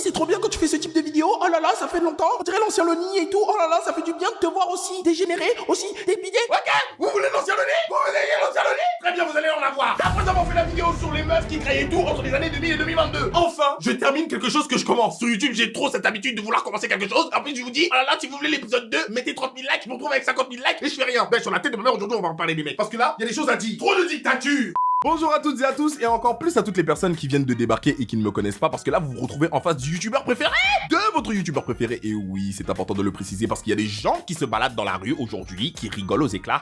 c'est trop bien quand tu fais ce type de vidéo. Oh là là, ça fait longtemps. On dirait l'ancien Loni et tout. Oh là là, ça fait du bien de te voir aussi dégénéré, aussi dépidé. Ok, vous voulez l'ancien Loni? Vous voulez l'ancien Loni? Très bien, vous allez en avoir. Après avoir fait la vidéo sur les meufs qui créaient tout entre les années 2000 et 2022, enfin, je termine quelque chose que je commence. Sur YouTube, j'ai trop cette habitude de vouloir commencer quelque chose. En plus, je vous dis, oh là là, si vous voulez l'épisode 2, mettez 30 000 likes. Je me retrouve avec 50 000 likes et je fais rien. Ben, sur la tête de ma mère, aujourd'hui, on va en parler des mecs. Parce que là, il y a des choses à dire. Trop de dictature. Bonjour à toutes et à tous, et encore plus à toutes les personnes qui viennent de débarquer et qui ne me connaissent pas, parce que là vous vous retrouvez en face du youtubeur préféré de votre youtubeur préféré. Et oui, c'est important de le préciser parce qu'il y a des gens qui se baladent dans la rue aujourd'hui, qui rigolent aux éclats,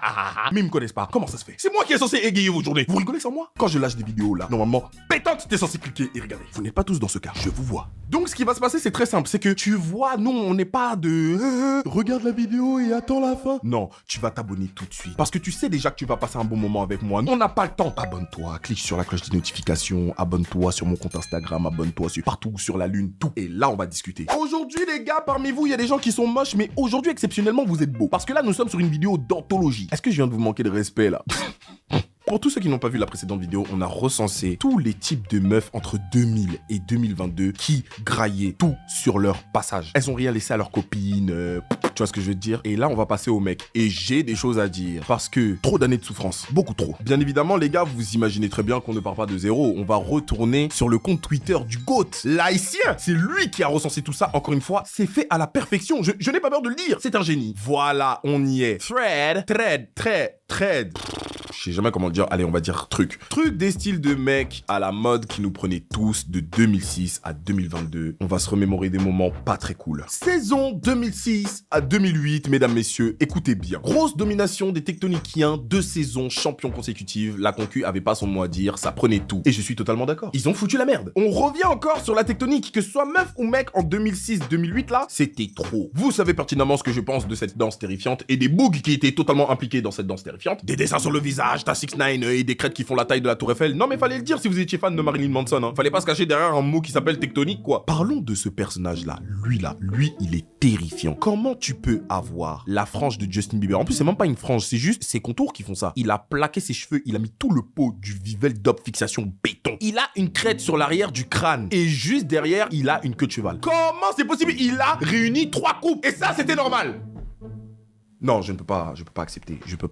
mais ils me connaissent pas. Comment ça se fait? C'est moi qui est censé égayer vos journées. Vous rigolez sans moi? Quand je lâche des vidéos là, normalement, pétante, t'es censé cliquer et regarder. Vous n'êtes pas tous dans ce cas, je vous vois. Donc ce qui va se passer, c'est très simple, c'est que tu vois, nous on n'est pas de regarde la vidéo et attends la fin. Non, tu vas t'abonner tout de suite. Parce que tu sais déjà que tu vas passer un bon moment avec moi. On n'a pas le temps. Abonne-toi, clique sur la cloche des notifications, abonne-toi sur mon compte Instagram, abonne-toi sur partout sur la lune, tout. Et là, on va discuter. Aujourd'hui, les gars, parmi vous, il y a des gens qui sont moches, mais aujourd'hui, exceptionnellement, vous êtes beaux. Parce que là, nous sommes sur une vidéo d'anthologie. Est-ce que je viens de vous manquer de respect, là? Pour tous ceux qui n'ont pas vu la précédente vidéo, on a recensé tous les types de meufs entre 2000 et 2022 qui graillaient tout sur leur passage. Elles ont rien laissé à leurs copines, tu vois ce que je veux te dire? Et là, on va passer aux mecs. Et j'ai des choses à dire. Parce que trop d'années de souffrance. Beaucoup trop. Bien évidemment, les gars, vous imaginez très bien qu'on ne part pas de zéro. On va retourner sur le compte Twitter du GOAT, l'haïtien. C'est lui qui a recensé tout ça. Encore une fois, c'est fait à la perfection. Je n'ai pas peur de le dire. C'est un génie. Voilà, on y est. Thread. Je sais jamais comment le dire, allez on va dire truc des styles de mecs à la mode qui nous prenaient tous de 2006 à 2022. On va se remémorer des moments pas très cool. Saison 2006 à 2008, mesdames, messieurs, écoutez bien. Grosse domination des Tectoniciens, 2 saisons champions consécutives, la concu avait pas son mot à dire, ça prenait tout. Et je suis totalement d'accord. Ils ont foutu la merde. On revient encore sur la tectonique, que ce soit meuf ou mec en 2006-2008 là, c'était trop. Vous savez pertinemment ce que je pense de cette danse terrifiante et des bugs qui étaient totalement impliqués dans cette danse terrifiante. Des dessins sur le visage, t'as 6ix9ine et des crêtes qui font la taille de la Tour Eiffel. Non mais fallait le dire si vous étiez fan de Marilyn Manson, hein. Fallait pas se cacher derrière un mot qui s'appelle tectonique quoi. Parlons de ce personnage là, lui il est terrifiant. Comment tu peux avoir la frange de Justin Bieber? En plus c'est même pas une frange, c'est juste ses contours qui font ça. Il a plaqué ses cheveux, il a mis tout le pot du Vivel Dop fixation béton. Il a une crête sur l'arrière du crâne et juste derrière il a une queue de cheval. Comment c'est possible? Il a réuni 3 coupes et ça c'était normal. Non, je peux pas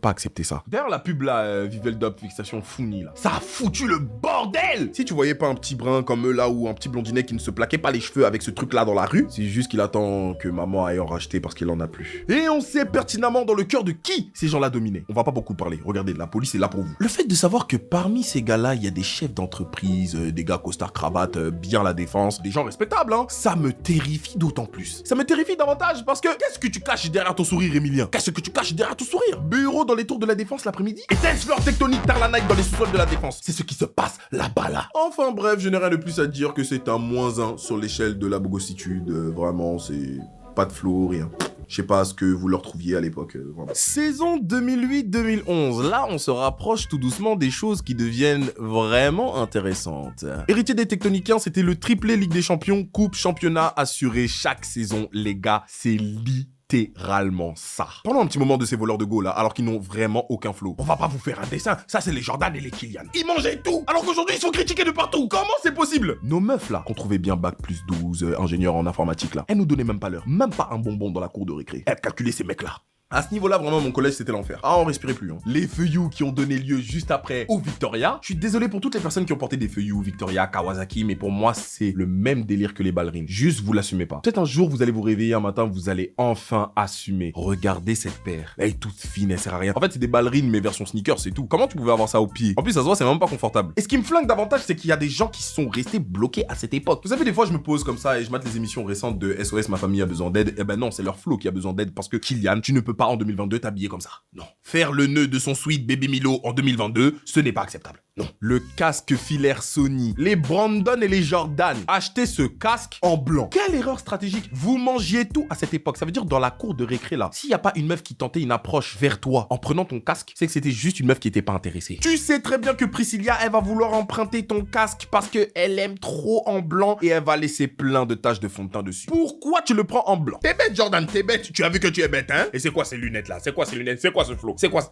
accepter ça. D'ailleurs, la pub là, Vivel Dop fixation Founi là, ça a foutu le bordel. Si tu voyais pas un petit brun comme eux là, ou un petit blondinet qui ne se plaquait pas les cheveux avec ce truc là dans la rue, c'est juste qu'il attend que maman aille en racheter parce qu'il en a plus. Et on sait pertinemment dans le cœur de qui ces gens là dominaient. On va pas beaucoup parler, regardez, la police est là pour vous. Le fait de savoir que parmi ces gars là, il y a des chefs d'entreprise, des gars costard cravate, bien la défense, des gens respectables hein, ça me terrifie d'autant plus. Ça me terrifie davantage parce que qu'est-ce que tu caches derrière ton sourire Emilien? Qu'est-ce que tu caches derrière ton sourire? Bureau dans les tours de la défense l'après-midi? Et dance floor tectonique Tarlanite dans les sous-sols de la défense. C'est ce qui se passe là-bas là. Enfin bref, je n'ai rien de plus à dire que c'est un -1 sur l'échelle de la bogossitude. Vraiment, c'est pas de flow, rien. Je sais pas ce que vous leur trouviez à l'époque. Vraiment. Saison 2008-2011. Là, on se rapproche tout doucement des choses qui deviennent vraiment intéressantes. Héritier des Tectoniciens, c'était le triplé Ligue des Champions, Coupe, Championnat assuré chaque saison. Les gars, c'est littéralement ça. Pendant un petit moment de ces voleurs de go là, alors qu'ils n'ont vraiment aucun flow. On va pas vous faire un dessin, ça c'est les Jordan et les Kylian. Ils mangeaient tout, alors qu'aujourd'hui ils sont critiqués de partout. Comment c'est possible? Nos meufs là, qu'on trouvait bien bac plus 12, ingénieurs en informatique là, elles nous donnaient même pas l'heure, même pas un bonbon dans la cour de récré. Elles calculaient ces mecs là. À ce niveau-là, vraiment, mon collège, c'était l'enfer. Ah, on respirait plus, hein. Les feuillous qui ont donné lieu juste après au Victoria. Je suis désolé pour toutes les personnes qui ont porté des feuillous, Victoria, Kawasaki, mais pour moi, c'est le même délire que les ballerines. Juste, vous l'assumez pas. Peut-être un jour, vous allez vous réveiller un matin, vous allez enfin assumer. Regardez cette paire. Elle est toute fine, elle sert à rien. En fait, c'est des ballerines, mais version sneakers, c'est tout. Comment tu pouvais avoir ça au pied? En plus, ça se voit, c'est même pas confortable. Et ce qui me flingue davantage, c'est qu'il y a des gens qui sont restés bloqués à cette époque. Vous savez, des fois, je me pose comme ça et je mate les émissions récentes de SOS, ma famille a besoin d'aide. Eh ben non, c'est leur flow qui a besoin d'aide parce que Kylian, tu ne peux pas en 2022 t'habiller comme ça. Non. Faire le nœud de son sweat Baby Milo en 2022, ce n'est pas acceptable. Non. Le casque filaire Sony, les Brandon et les Jordan. Achetez ce casque en blanc. Quelle erreur stratégique. Vous mangiez tout à cette époque. Ça veut dire dans la cour de récré là, s'il n'y a pas une meuf qui tentait une approche vers toi en prenant ton casque, c'est que c'était juste une meuf qui était pas intéressée. Tu sais très bien que Priscilla, elle va vouloir emprunter ton casque parce qu'elle aime trop en blanc et elle va laisser plein de taches de fond de teint dessus. Pourquoi tu le prends en blanc? T'es bête Jordan, t'es bête. Tu as vu que tu es bête, hein? Et c'est quoi ces lunettes là? C'est quoi ces lunettes? C'est quoi ce flow? C'est quoi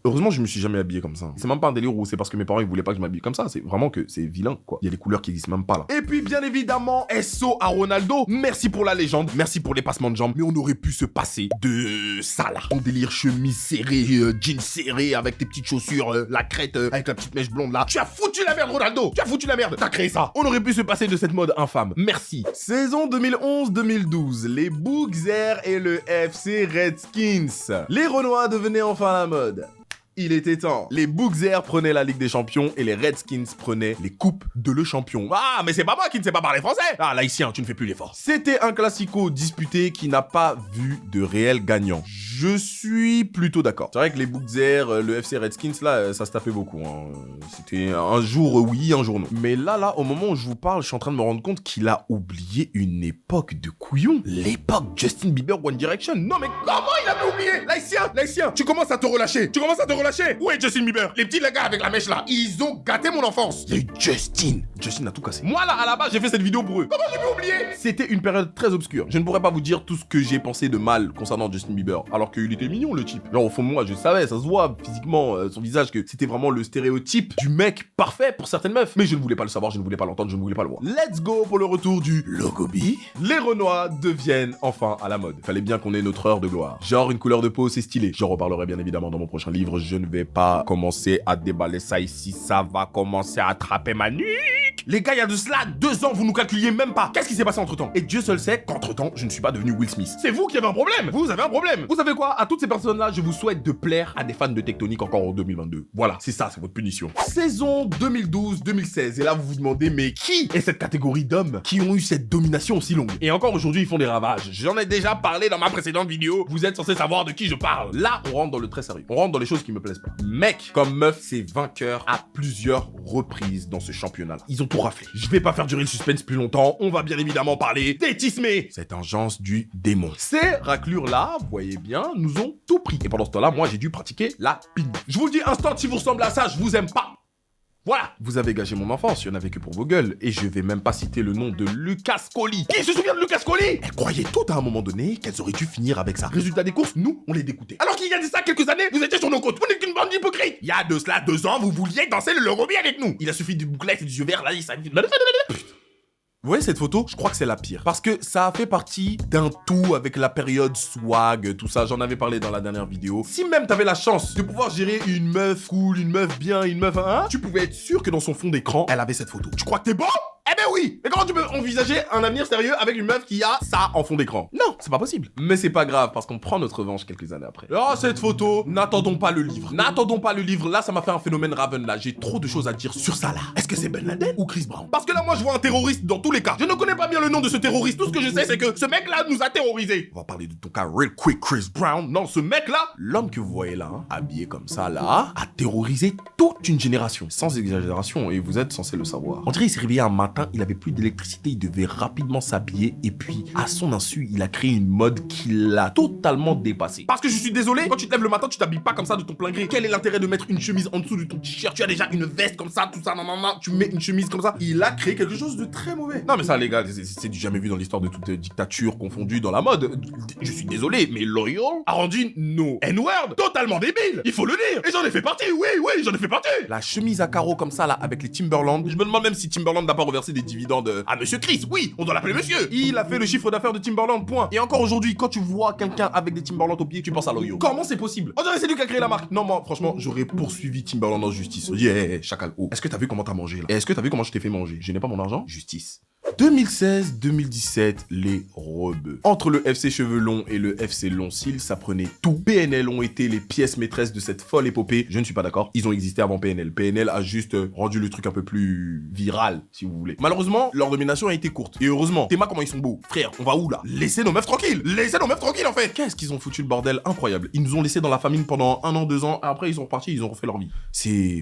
Heureusement, je me suis jamais habillé comme ça. C'est même pas un délire où c'est parce que mes parents ils voulaient pas que je m'habille comme ça. C'est vraiment que c'est vilain, quoi. Il y a des couleurs qui existent même pas là. Et puis, bien évidemment, SO à Ronaldo. Merci pour la légende. Merci pour les passements de jambes. Mais on aurait pu se passer de ça là. Ton délire chemise serrée, jean serré avec tes petites chaussures, la crête avec la petite mèche blonde là. Tu as foutu la merde, Ronaldo. Tu as foutu la merde. T'as créé ça. On aurait pu se passer de cette mode infâme. Merci. Saison 2011-2012. Les Bugzers et le FC Redskins. Les Renois devenaient enfin la mode. Il était temps. Les Bugzers prenaient la Ligue des Champions et les Redskins prenaient les coupes de le champion. Ah, mais c'est pas moi qui ne sais pas parler français. Ah, l'haïtien, tu ne fais plus l'effort. C'était un classico disputé qui n'a pas vu de réel gagnant. Je suis plutôt d'accord. C'est vrai que les Bugzers, le FC Redskins, là, ça se tapait beaucoup. Hein. C'était un jour oui, un jour non. Mais là, au moment où je vous parle, je suis en train de me rendre compte qu'il a oublié une époque de couillon. L'époque Justin Bieber One Direction. Non, mais comment il a pu oublier? L'haïtien, tu commences à te relâcher. Où est Justin Bieber? Les petits gars avec la mèche là, ils ont gâté mon enfance. Il y a eu Justin. Justin a tout cassé. Moi là, à la base, j'ai fait cette vidéo pour eux. Comment j'ai pu oublier? C'était une période très obscure. Je ne pourrais pas vous dire tout ce que j'ai pensé de mal concernant Justin Bieber. Alors qu'il était mignon, le type. Genre, au fond de moi, je savais, ça se voit physiquement, son visage, que c'était vraiment le stéréotype du mec parfait pour certaines meufs. Mais je ne voulais pas le savoir, je ne voulais pas l'entendre, je ne voulais pas le voir. Let's go pour le retour du Logobi. Les Renois deviennent enfin à la mode. Fallait bien qu'on ait notre heure de gloire. Genre, une couleur de peau, c'est stylé. J'en reparlerai bien évidemment dans mon prochain livre. Je ne vais pas commencer à déballer ça ici. Ça va commencer à attraper ma nuque. Les gars, il y a de cela 2 ans, vous nous calculiez même pas. Qu'est-ce qui s'est passé entre-temps? Et Dieu seul sait qu'entre-temps, je ne suis pas devenu Will Smith. C'est vous qui avez un problème. Vous avez un problème. Vous savez quoi? À toutes ces personnes-là, je vous souhaite de plaire à des fans de Tectonique encore en 2022. Voilà, c'est ça, c'est votre punition. Saison 2012-2016. Et là, vous vous demandez, mais qui est cette catégorie d'hommes qui ont eu cette domination aussi longue? Et encore aujourd'hui, ils font des ravages. J'en ai déjà parlé dans ma précédente vidéo. Vous êtes censé savoir de qui je parle. Là, on rentre dans le très sérieux. On rentre dans les choses qui me plaisent pas. Mec, comme meuf, c'est vainqueur à plusieurs reprises dans ce championnat-là. Ils ont tout raflé. Je vais pas faire durer le suspense plus longtemps. On va bien évidemment parler des Tismé, cette engeance du démon. Ces raclures-là, vous voyez bien, nous ont tout pris. Et pendant ce temps-là, moi, j'ai dû pratiquer la pine. Je vous le dis instant, si vous ressemblez à ça, je vous aime pas. Voilà, vous avez gâché mon enfance, il y en avait que pour vos gueules. Et je vais même pas citer le nom de Lucas Colli. Qui se souvient de Lucas Colli? Elle croyait tout à un moment donné qu'elles auraient dû finir avec ça. Résultat des courses, nous, on les dégoûtait. Alors qu'il y a de ça quelques années, vous étiez sur nos côtes. Vous n'êtes qu'une bande d'hypocrites. Il y a de cela 2 ans, vous vouliez danser le Logobi avec nous. Il a suffi du bouclette et du yeux verts, là, ça... Vous voyez cette photo? Je crois que c'est la pire. Parce que ça a fait partie d'un tout avec la période swag, tout ça. J'en avais parlé dans la dernière vidéo. Si même t'avais la chance de pouvoir gérer une meuf cool, une meuf bien, une meuf tu pouvais être sûr que dans son fond d'écran, elle avait cette photo. Tu crois que t'es bon? Eh ben oui! Mais comment tu peux envisager un avenir sérieux avec une meuf qui a ça en fond d'écran? Non, c'est pas possible. Mais c'est pas grave, parce qu'on prend notre revanche quelques années après. Oh, cette photo, n'attendons pas le livre. N'attendons pas le livre. Là, ça m'a fait un phénomène Raven, là. J'ai trop de choses à dire sur ça, là. Est-ce que c'est Ben Laden ou Chris Brown? Parce que là, moi, je vois un terroriste dans tous les cas. Je ne connais pas bien le nom de ce terroriste. Tout ce que je sais, c'est que ce mec-là nous a terrorisés. On va parler de ton cas real quick, Chris Brown. Non, ce mec-là, l'homme que vous voyez là, habillé comme ça, là, a terrorisé toute une génération. Sans exagération, et vous êtes censé le savoir. On dirait qu'il s'est réveillé un matin, il avait plus d'électricité, il devait rapidement s'habiller, et puis, à son insu, il a créé une mode qui l'a totalement dépassé. Parce que je suis désolé, quand tu te lèves le matin, tu t'habilles pas comme ça de ton plein gré. Quel est l'intérêt de mettre une chemise en dessous de ton t-shirt? Tu as déjà une veste comme ça, tout ça, non, tu mets une chemise comme ça. Il a créé quelque chose de très mauvais. Non, mais ça, les gars, c'est du jamais vu dans l'histoire de toute dictature confondue dans la mode. Je suis désolé, mais L'Oréal a rendu nos N-word totalement débile. Il faut le dire. Et j'en ai fait partie, oui, j'en ai fait partie. La chemise à carreaux comme ça, là, avec les Timberland. Je me demande même si Timberland n'a pas reversé des dividendes à Monsieur Chris. Oui, on doit l'appeler monsieur. Il a fait le chiffre d'affaires de Timberland, point. Et encore aujourd'hui, quand tu vois quelqu'un avec des Timberland au pied, tu penses à L'Oréal. Comment c'est possible? On dirait c'est lui qui a créé la marque. Non, moi, franchement, j'aurais poursuivi Timberland en justice. Yeah, chacal. Oh. Est-ce que t'as vu comment t'as mangé, là? Et est-ce que t'as vu comment je t'ai fait manger? Je n'ai pas mon argent? Justice. 2016-2017, les rebeux. Entre le FC Cheveux Longs et le FC Longs-Cils, ça prenait tout. PNL ont été les pièces maîtresses de cette folle épopée. Je ne suis pas d'accord. Ils ont existé avant PNL. PNL a juste rendu le truc un peu plus viral, si vous voulez. Malheureusement, leur domination a été courte. Et heureusement, Théma, comment ils sont beaux. Frère, on va où là? Laissez nos meufs tranquilles. Laissez nos meufs tranquilles en fait. Qu'est-ce qu'ils ont foutu le bordel incroyable. Ils nous ont laissés dans la famine pendant 1 an, 2 ans. Après, ils sont repartis, ils ont refait leur vie. C'est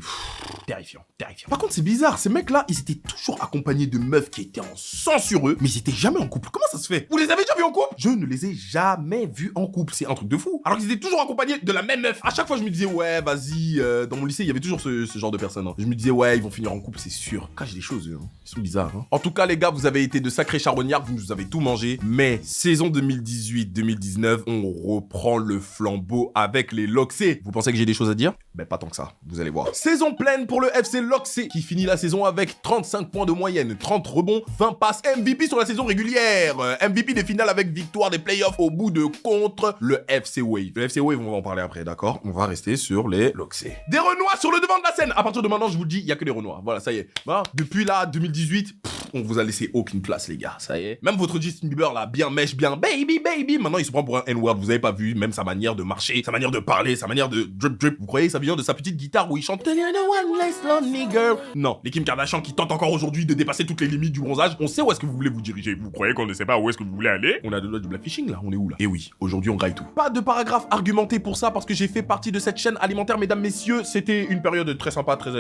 terrifiant, terrifiant. Par contre, c'est bizarre. Ces mecs-là, ils étaient toujours accompagnés de meufs qui étaient en sang sur eux, mais ils étaient jamais en couple. Comment ça se fait? Vous les avez déjà vus en couple? Je ne les ai jamais vus en couple. C'est un truc de fou. Alors qu'ils étaient toujours accompagnés de la même meuf. À chaque fois, je me disais, ouais, vas-y. Dans mon lycée, il y avait toujours ce genre de personnes. Hein. Je me disais, ouais, ils vont finir en couple, c'est sûr. Quand j'ai des choses, hein. Ils sont bizarres. Hein. En tout cas, les gars, vous avez été de sacrés charbonniards. Vous nous avez tout mangé. Mais saison 2018-2019, on reprend le flambeau avec les Loxé. Vous pensez que j'ai des choses à dire? Ben, pas tant que ça. Vous allez voir. Saison pleine pour le FC Loxé qui finit la saison avec 35 points de moyenne, 30 rebonds, 20 passes, MVP sur la saison régulière, MVP des finales avec victoire des playoffs au bout de contre le FC Wave. Le FC Wave, on va en parler après, d'accord? On va rester sur les Loxé. Des Renois sur le devant de la scène. À partir de maintenant, je vous le dis, il y a que des Renois. Voilà, ça y est. Hein, depuis là, 2018, on vous a laissé aucune place, les gars. Ça y est. Même votre Justin Bieber là, bien mèche, bien baby, baby. Maintenant, il se prend pour un N-word. Vous avez pas vu, même sa manière de marcher, sa manière de parler, sa manière de drip drip. Vous croyez ça vient de sa petite guitare où il chante You're the one less lonely girl? Non, les Kim Kardashian qui tentent encore aujourd'hui de dépasser toutes les limites du bronzage. On sait où est-ce que vous voulez vous diriger. Vous croyez qu'on ne sait pas où est-ce que vous voulez aller? On a de du blackfishing là. On est où là? Et oui, aujourd'hui on graille tout. Pas de paragraphe argumenté pour ça parce que j'ai fait partie de cette chaîne alimentaire, mesdames, messieurs. C'était une période très sympa, très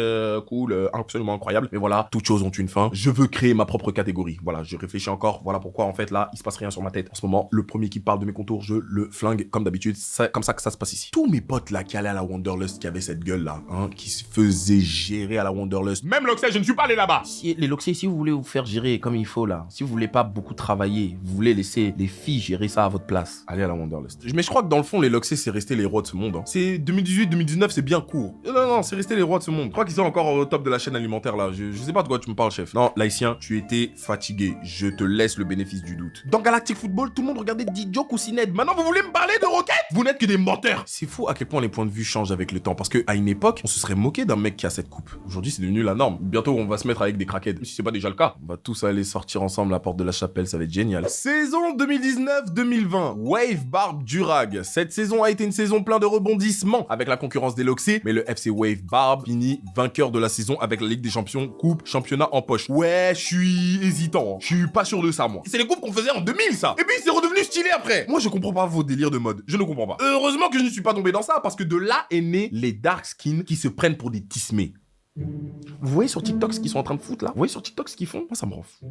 cool, absolument incroyable. Mais voilà, toutes choses ont une fin. Je veux créer ma propre catégorie. Voilà, je réfléchis encore. Voilà pourquoi en fait là, il se passe rien sur ma tête. En ce moment, le premier qui parle de mes contours, je le flingue comme d'habitude. C'est comme ça que ça se passe ici. Tous mes potes là qui allaient à la Wanderlust, qui avaient cette gueule là, hein, qui se faisaient gérer à la Wanderlust. Même Loxé, je ne suis pas allé là-bas. Si, les Loxé, si vous voulez vous faire gérer comme il faut là, si vous voulez pas beaucoup travailler, vous voulez laisser les filles gérer ça à votre place, allez à la Wanderlust. Mais je crois que dans le fond, les Loxé, c'est resté les rois de ce monde. Hein. C'est 2018-2019, c'est bien court. Non, c'est resté les rois de ce monde. Je crois qu'ils sont encore au top de la chaîne alimentaire là. Je sais pas de quoi tu me parles, chef. Non, l'haïtien, tu étais fatigué. Je te laisse le bénéfice du doute. Dans Galactic Football, tout le monde regardait Didiok ou Sined. Maintenant, vous voulez me parler de Rocket? Vous n'êtes que des menteurs. C'est fou à quel point les points de vue changent avec le temps. Parce que à une époque, on se serait moqué d'un mec qui a cette coupe. Aujourd'hui, c'est devenu la norme. Bientôt, on va se mettre avec des craquettes. Si c'est pas déjà le cas, on va tous aller sortir ensemble à la porte de la chapelle. Ça va être génial. Saison 2019-2020. Wave Barbe Durag. Cette saison a été une saison plein de rebondissements avec la concurrence des Loxé. Mais le FC Wave Barbe finit vainqueur de la saison avec la Ligue des Champions, coupe, championnat en poche. Ouais, je suis hésitant. Je suis pas sûr de ça, moi. C'est les coupes qu'on faisait en 2000, ça. Et puis, c'est redevenu stylé après. Moi, je comprends pas vos délires de mode. Je ne comprends pas. Heureusement que je ne suis pas tombé dans ça, parce que de là est né les dark skins qui se prennent pour des tismés. Vous voyez sur TikTok ce qu'ils sont en train de foutre là? Vous voyez sur TikTok ce qu'ils font? Moi ça me rend fou.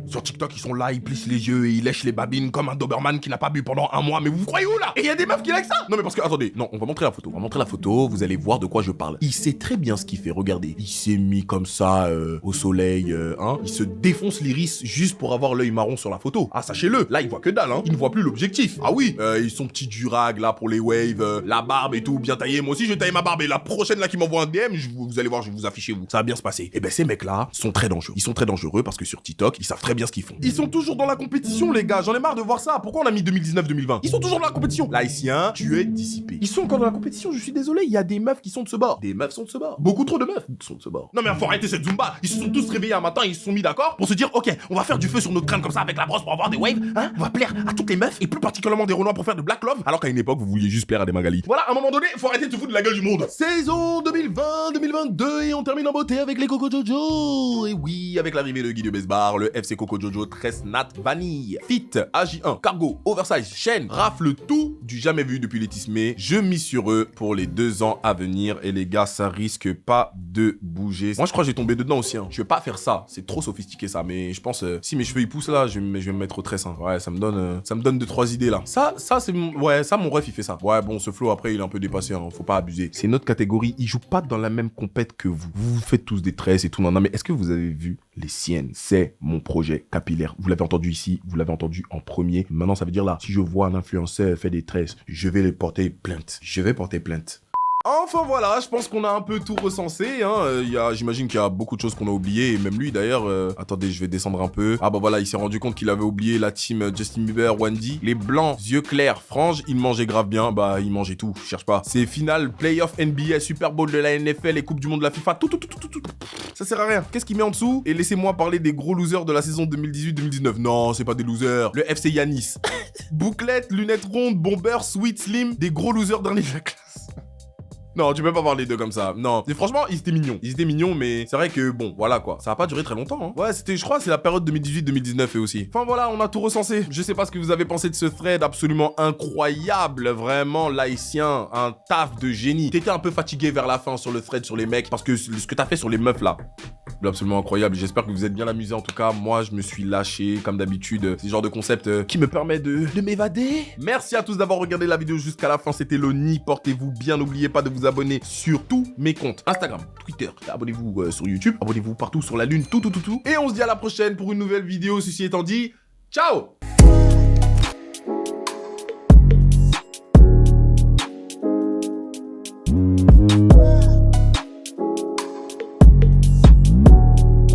Sur TikTok ils sont là, ils plissent les yeux et ils lèchent les babines comme un Doberman qui n'a pas bu pendant un mois. Mais vous croyez où là? Et il y a des meufs qui like ça? Non mais parce que, attendez, non, on va montrer la photo. On va montrer la photo, vous allez voir de quoi je parle. Il sait très bien ce qu'il fait, regardez. Il s'est mis comme ça au soleil, hein. Il se défonce l'iris juste pour avoir l'œil marron sur la photo. Ah sachez-le, là il voit que dalle, hein. Il ne voit plus l'objectif. Ah oui, ils sont petits durag là pour les waves, la barbe et tout, bien taillé. Moi aussi je vais tailler ma barbe et la prochaine là qui m'envoie un DM, vous allez voir, je vais vous afficher vous. Ça va bien se passer. Et ben ces mecs-là sont très dangereux. Ils sont très dangereux parce que sur TikTok, ils savent très bien ce qu'ils font. Ils sont toujours dans la compétition, les gars. J'en ai marre de voir ça. Pourquoi on a mis 2019-2020? Ils sont toujours dans la compétition. L'haïtien, tu es dissipé. Ils sont encore dans la compétition, je suis désolé. Il y a des meufs qui sont de ce bord. Des meufs sont de ce bord. Beaucoup trop de meufs sont de ce bord. Non mais faut arrêter cette Zumba. Ils se sont tous réveillés un matin, ils se sont mis d'accord pour se dire, ok, on va faire du feu sur notre crâne comme ça avec la brosse pour avoir des waves. Hein, on va plaire à toutes les meufs et plus particulièrement des Renois pour faire de Black Love. Alors qu'à une époque, vous vouliez juste plaire à des Magali. Voilà, à un moment donné, faut arrêter de se foutre de la gueule du monde. Saison 2020-2022 et on termine en beauté avec les Coco Jojo. Et oui, avec l'arrivée de Guy de Besbar, le FC Coco Jojo, Tresnat, Vanille, Fit, AJ1, Cargo, Oversize, Chaîne, rafle tout du jamais vu depuis les Tismé. Je mise sur eux pour les 2 ans à venir et les gars, ça risque pas de bouger. Moi, je crois que j'ai tombé dedans aussi. Hein. Je vais pas faire ça, c'est trop sophistiqué ça. Mais je pense, si mes cheveux ils poussent là, je vais me mettre au tresse. Hein. Ouais, ça me donne 2-3 idées là. Ça c'est ouais, ça mon ref il fait ça. Ouais, bon, ce flow après il est un peu dépassé. Hein. Faut pas abuser. C'est notre catégorie. Ils jouent pas dans la même compète que vous. Vous faites tous des tresses et tout. Non, mais est-ce que vous avez vu les siennes? C'est mon projet capillaire. Vous l'avez entendu ici, vous l'avez entendu en premier. Maintenant, ça veut dire là, si je vois un influenceur faire des tresses, je vais les porter plainte. Je vais porter plainte. Enfin voilà, je pense qu'on a un peu tout recensé. Hein. J'imagine qu'il y a beaucoup de choses qu'on a oubliées. Et même lui d'ailleurs. Attendez, je vais descendre un peu. Ah bah voilà, il s'est rendu compte qu'il avait oublié la team Justin Bieber, Wendy. Les blancs, yeux clairs, franges, ils mangeaient grave bien. Bah ils mangeaient tout, je cherche pas. C'est finale, playoff NBA, Super Bowl de la NFL et Coupe du Monde de la FIFA. Tout. Ça sert à rien. Qu'est-ce qu'il met en dessous? Et laissez-moi parler des gros losers de la saison 2018-2019. Non, c'est pas des losers. Le FC Yanis. Bouclette, lunettes rondes, bomber, sweet, slim. Des gros losers derniers de la classe. Non, tu peux pas voir les deux comme ça. Non. Et franchement, ils étaient mignons. Ils étaient mignons, mais c'est vrai que bon, voilà quoi. Ça a pas duré très longtemps. Hein. Ouais, c'était, je crois, c'est la période 2018-2019 et aussi. Enfin voilà, on a tout recensé. Je sais pas ce que vous avez pensé de ce thread absolument incroyable. Vraiment, l'haïtien, un taf de génie. T'étais un peu fatigué vers la fin sur le thread sur les mecs parce que ce que t'as fait sur les meufs là. Absolument incroyable. J'espère que vous êtes bien amusés. En tout cas, moi, je me suis lâché, comme d'habitude. C'est le genre de concept qui me permet de m'évader. Merci à tous d'avoir regardé la vidéo jusqu'à la fin. C'était Loni. Portez-vous bien. N'oubliez pas de vous abonner sur tous mes comptes Instagram, Twitter. Abonnez-vous sur YouTube. Abonnez-vous partout sur la lune. Tout. Et on se dit à la prochaine pour une nouvelle vidéo. Ceci étant dit, ciao!